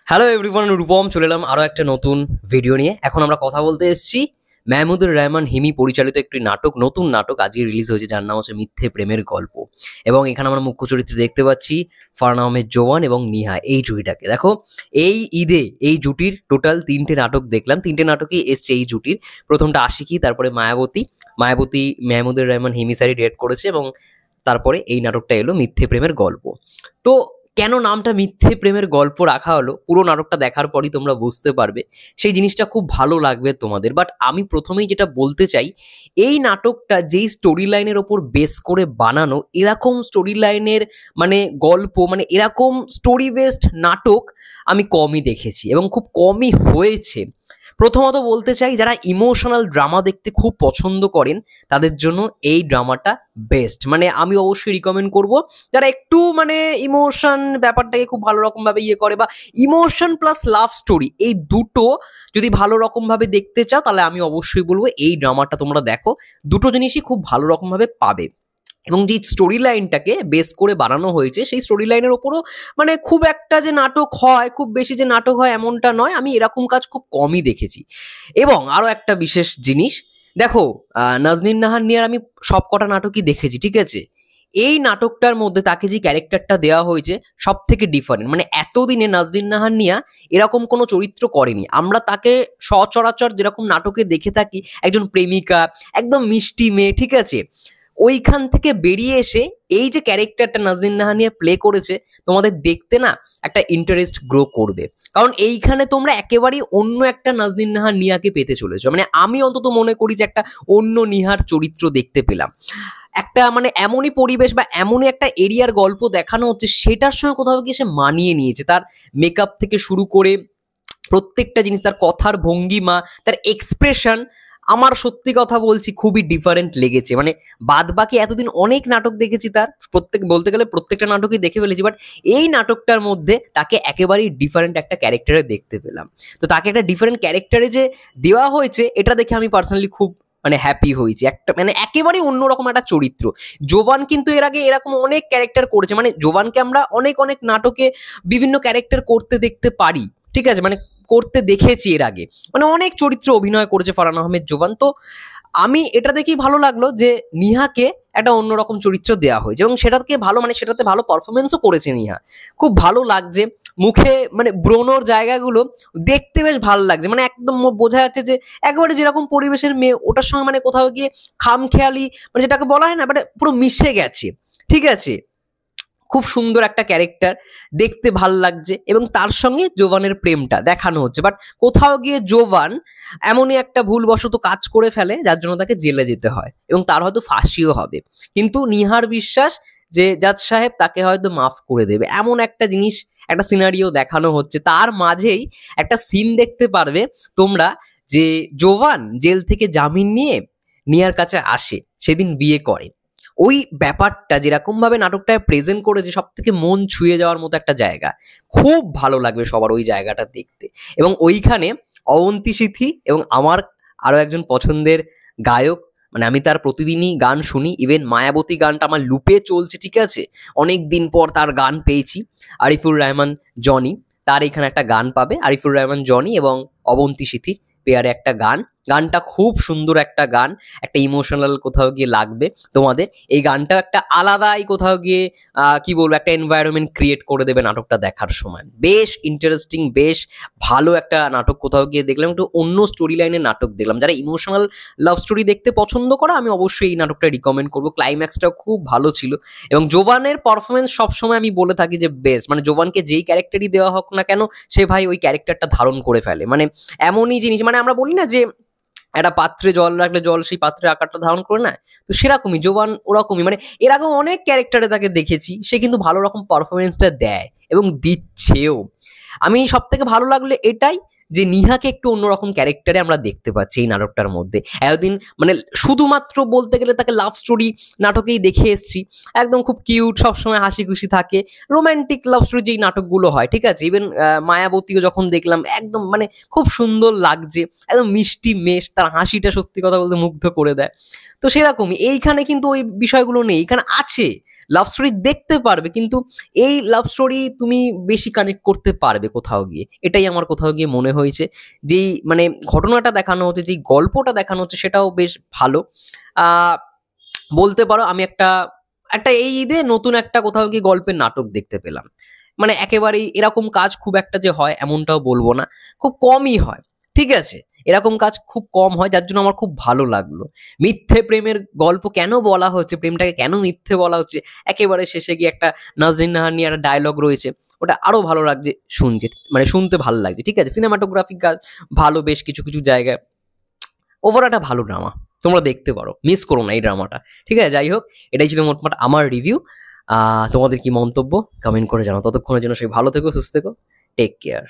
Hello everyone, Rupam চলে এলাম আরও একটা নতুন ভিডিও নিয়ে। এখন আমরা কথা বলতে এসেছি মেহমুদুর রহমান হিমি পরিচালিত একটি নাটক, নতুন নাটক আজকে রিলিজ হয়েছে, যার নাম হচ্ছে মিথ্যে প্রেমের গল্প। এবং এখানে আমরা মুখ্য চরিত্রে দেখতে পাচ্ছি ফারহান আহমেদ জোয়ান এবং নিহা। এই জুটিটাকে দেখো, এই ঈদে এই জুটির টোটাল 3টে নাটক দেখলাম। 3টে নাটকই এসছে এই জুটির। প্রথমটা আশিকি, তারপরে মায়াবতী। মায়াবতী মেহমুদুর রহমান হিমি স্যারই ডিরেক্ট করেছে এবং তারপরে এই নাটকটা এলো মিথ্যে প্রেমের গল্প। তো কেন নামটা মিথ্যে প্রেমের গল্প রাখা হলো, পুরো নাটকটা দেখার পরই তোমরা বুঝতে পারবে। সেই জিনিসটা খুব ভালো লাগবে তোমাদের। বাট আমি প্রথমেই যেটা বলতে চাই, এই নাটকটা যেই স্টোরি লাইনের ওপর বেস করে বানানো, এরকম স্টোরি লাইনের মানে গল্প, মানে এরকম স্টোরি বেসড নাটক আমি কমই দেখেছি এবং খুব কমই হয়েছে। প্রথমত বলতে চাই, যারা ইমোশনাল ড্রামা দেখতে খুব পছন্দ করেন তাদের জন্য এই ড্রামাটা বেস্ট। মানে আমি অবশ্যই রিকমেন্ড করব, যারা একটু মানে ইমোশন ব্যাপারটাকে খুব ভালো রকম ভাবে করে, বা ইমোশন প্লাস লাভ স্টোরি এই দুটো যদি ভালো রকম ভাবে দেখতে চাও, তাহলে আমি অবশ্যই বলবো এই ড্রামাটা তোমরা দেখো। দুটো জিনিসই খুব ভালো রকম ভাবে পাবে। এবং যে স্টোরি লাইনটাকে বেস করে বানানো হয়েছে, সেই স্টোরি লাইনের ওপরও মানে খুব একটা যে নাটক হয়, খুব বেশি যে নাটক হয় এমনটা নয়। আমি এরকম কাজ খুব কমই দেখেছি। এবং আরও একটা বিশেষ জিনিস দেখো, নাজনীন নাহার নিয়ে আমি সব কটা নাটকই দেখেছি, ঠিক আছে। এই নাটকটার মধ্যে তাকে যে ক্যারেক্টারটা দেওয়া হয়েছে সব থেকে ডিফারেন্ট। মানে এতদিনে নাজনীন নাহার নিয়া এরকম কোনো চরিত্র করেনি। আমরা তাকে সচরাচর যেরকম নাটকে দেখে থাকি, একজন প্রেমিকা, একদম মিষ্টি মেয়ে, ঠিক আছে, ওইখান থেকে বেরিয়ে এসে এই যে ক্যারেক্টারটা নাজনীন নাহানিয়া প্লে করেছে, তোমাদের দেখতে না একটা ইন্টারেস্ট গ্রো করবে। কারণ এইখানে তোমরা একেবারেই অন্য একটা নাজনীন নাহানিয়াকে পেতে চলেছো। মানে আমি অন্তত মনে করি যে একটা অন্য নিহার চরিত্র দেখতে পেলাম। একটা মানে এমনই পরিবেশ বা এমনই একটা এরিয়ার গল্প দেখানো হচ্ছে, সেটার সঙ্গে কোথাও গিয়ে সে মানিয়ে নিয়েছে। তার মেকআপ থেকে শুরু করে প্রত্যেকটা জিনিস, তার কথার ভঙ্গিমা, তার এক্সপ্রেশন, আমার সত্যি কথা বলছি খুবই ডিফারেন্ট লেগেছে। মানে বাদ বাকি এতদিন অনেক নাটক দেখেছি তার, বলতে গেলে প্রত্যেকটা নাটকই দেখে ফেলেছি, বাট এই নাটকটার মধ্যে তাকে একেবারেই ডিফারেন্ট একটা ক্যারেক্টারে দেখতে পেলাম। তো তাকে একটা ডিফারেন্ট ক্যারেক্টারে যে দেওয়া হয়েছে, এটা দেখে আমি পার্সোনালি খুব মানে হ্যাপি হয়েছি। একটা মানে একেবারেই অন্যরকম একটা চরিত্র। জোবান কিন্তু এর আগে এরকম অনেক ক্যারেক্টার করেছে। মানে জোবানকে আমরা অনেক অনেক নাটকে বিভিন্ন ক্যারেক্টার করতে দেখতে পারি, ঠিক আছে, মানে করতে দেখেছি এর আগে। মানে অনেক চরিত্র অভিনয় করেছে ফারহান আহমেদ জোবান। তো আমি এটা দেখেই ভালো লাগলো যে নিহাকে একটা অন্যরকম চরিত্র দেওয়া হয়েছে এবং সেটাকে ভালো, মানে সেটাতে ভালো পারফরমেন্সও করেছে নিহা। খুব ভালো লাগছে। মুখে মানে ব্রণর জায়গাগুলো দেখতে বেশ ভালো লাগছে। মানে একদম বোঝা যাচ্ছে যে একেবারে যেরকম পরিবেশের মেয়ে, ওটার সঙ্গে মানে কোথাও গিয়ে খামখেয়ালি, মানে যেটাকে বলা হয় না, মানে পুরো মিশে গেছে, ঠিক আছে। খুব সুন্দর একটা ক্যারেক্টার, দেখতে ভাল লাগছে। এবং তার সঙ্গে জোভানের প্রেমটা দেখানো হচ্ছে। বাট কোথাও গিয়ে জোভান এমনই একটা ভুলবশত কাজ করে ফেলে, যার জন্য তাকে জেলে যেতে হয় এবং তার হয়তো ফাঁসিও হবে। কিন্তু নিহার বিশ্বাস যে জাজ সাহেব তাকে হয়তো মাফ করে দেবে, এমন একটা জিনিস, একটা সিনারিও দেখানো হচ্ছে। তার মাঝেই একটা সিন দেখতে পারবে তোমরা, যে জোভান জেল থেকে জামিন নিয়ে নিহার কাছে আসে, সেদিন বিয়ে করে। ওই ব্যাপারটা যেরকম ভাবে নাটকটায় প্রেজেন্ট করেছে, সব থেকে মন ছুঁয়ে যাওয়ার মতো একটা জায়গা। খুব ভালো লাগবে সবার ওই জায়গাটা দেখতে। এবং ওইখানে অবন্তী সিথি এবং আমার আরো একজন পছন্দের গায়ক, মানে আমি তার প্রতিদিনই গান শুনি, ইভেন মায়াবতী গানটা আমার লুপে চলছে, ঠিক আছে, অনেক দিন পর তার গান পেয়েছি। আরিফুর রহমান জনি, তার এখানে একটা গান পাবে, আরিফুর রহমান জনি এবং অবন্তী সিথি পেয়ারে একটা গান। গানটা খুব সুন্দর একটা গান, একটা ইমোশনাল কোথাও গিয়ে লাগবে তোমাদের। এই গানটা একটা আলাদাই কোথাও গিয়ে কি বলবো, একটা এনভায়রনমেন্ট ক্রিয়েট করে দেবে নাটকটা দেখার সময়। বেশ ইন্টারেস্টিং, বেশ ভালো একটা নাটক কোথাও গিয়ে দেখলাম। একটু অন্য স্টোরি লাইনের নাটক দেখলাম। যারা ইমোশনাল লাভ স্টোরি দেখতে পছন্দ করে, আমি অবশ্যই এই নাটকটা রিকমেন্ড করবো। ক্লাইম্যাক্সটাও খুব ভালো ছিল এবং জোভানের পারফরমেন্স সবসময় আমি বলে থাকি যে বেস্ট। মানে জোভানকে যেই ক্যারেক্টারই দেওয়া হোক না কেন, সে ভাই ওই ক্যারেক্টারটা ধারণ করে ফেলে। মানে এমনই জিনিস, মানে আমরা বলি না যে একটা পাত্রে জল রাখলে জল সেই পাত্রের আকারটা ধারণ করে না, তো সেরকমই জোবান ওরকমই। মানে এর আগেও অনেক ক্যারেক্টারে তাকে দেখেছি, সে কিন্তু ভালো রকম পারফরমেন্সটা দেয় এবং দিচ্ছেও। আমি সব থেকে ভালো লাগলো এটাই যে নিহাকে একটু অন্যরকম ক্যারেক্টারে আমরা দেখতে পাচ্ছি এই নাটকটার মধ্যে। এতদিন মানে শুধুমাত্র বলতে গেলে তাকে লাভ স্টোরি নাটকেই দেখে এসেছি, একদম খুব কিউট, সবসময় হাসি খুশি থাকে, রোম্যান্টিক লাভ স্টোরি যেই নাটকগুলো হয়, ঠিক আছে। ইভেন মায়াবতীও যখন দেখলাম একদম মানে খুব সুন্দর লাগছে, একদম মিষ্টি মেশ, তার হাসিটা সত্যি কথা বলতে মুগ্ধ করে দেয়। তো সেরকমই এইখানে কিন্তু ওই বিষয়গুলো নেই, এখানে আছে লাভ স্টোরি দেখতে পারবে, কিন্তু এই লাভ স্টোরি তুমি বেশি কানেক্ট করতে পারবে কোথাও গিয়ে, এটাই আমার কোথাও গিয়ে মনে হয়েছে। যেই মানে ঘটনাটা দেখানো হচ্ছে, যেই গল্পটা দেখানো হচ্ছে, সেটাও বেশ ভালো। আহ, বলতে পারো আমি একটা একটা এই ঈদে নতুন একটা কোথাও গিয়ে গল্পের নাটক দেখতে পেলাম। মানে একেবারেই এরকম কাজ খুব একটা যে হয় এমনটাও বলবো না, খুব কমই হয়, ঠিক আছে। এরকম কাজ খুব কম হয়, যার জন্য আমার খুব ভালো লাগলো। মিথ্যে প্রেমের গল্প কেন বলা হচ্ছে, প্রেমটাকে কেন মিথ্যে বলা হচ্ছে, একেবারে শেষে গিয়ে একটা নাজনীন নাহার নিয়ে একটা ডায়লগ রয়েছে, ওটা আরো ভালো লাগছে শুনছে, মানে শুনতে ভালো লাগছে, ঠিক আছে। সিনেমাটোগ্রাফিক কাজ ভালো বেশ কিছু কিছু জায়গায়, ওভার একটা ভালো ড্রামা, তোমরা দেখতে পারো, মিস করো না এই ড্রামাটা, ঠিক আছে। যাই হোক, এটাই ছিল মোটমাট আমার রিভিউ। তোমাদের কি মন্তব্য কমেন্ট করে জানাও। ততক্ষণের জন্য সবাই ভালো থেকো, সুস্থ থেকো, টেক কেয়ার।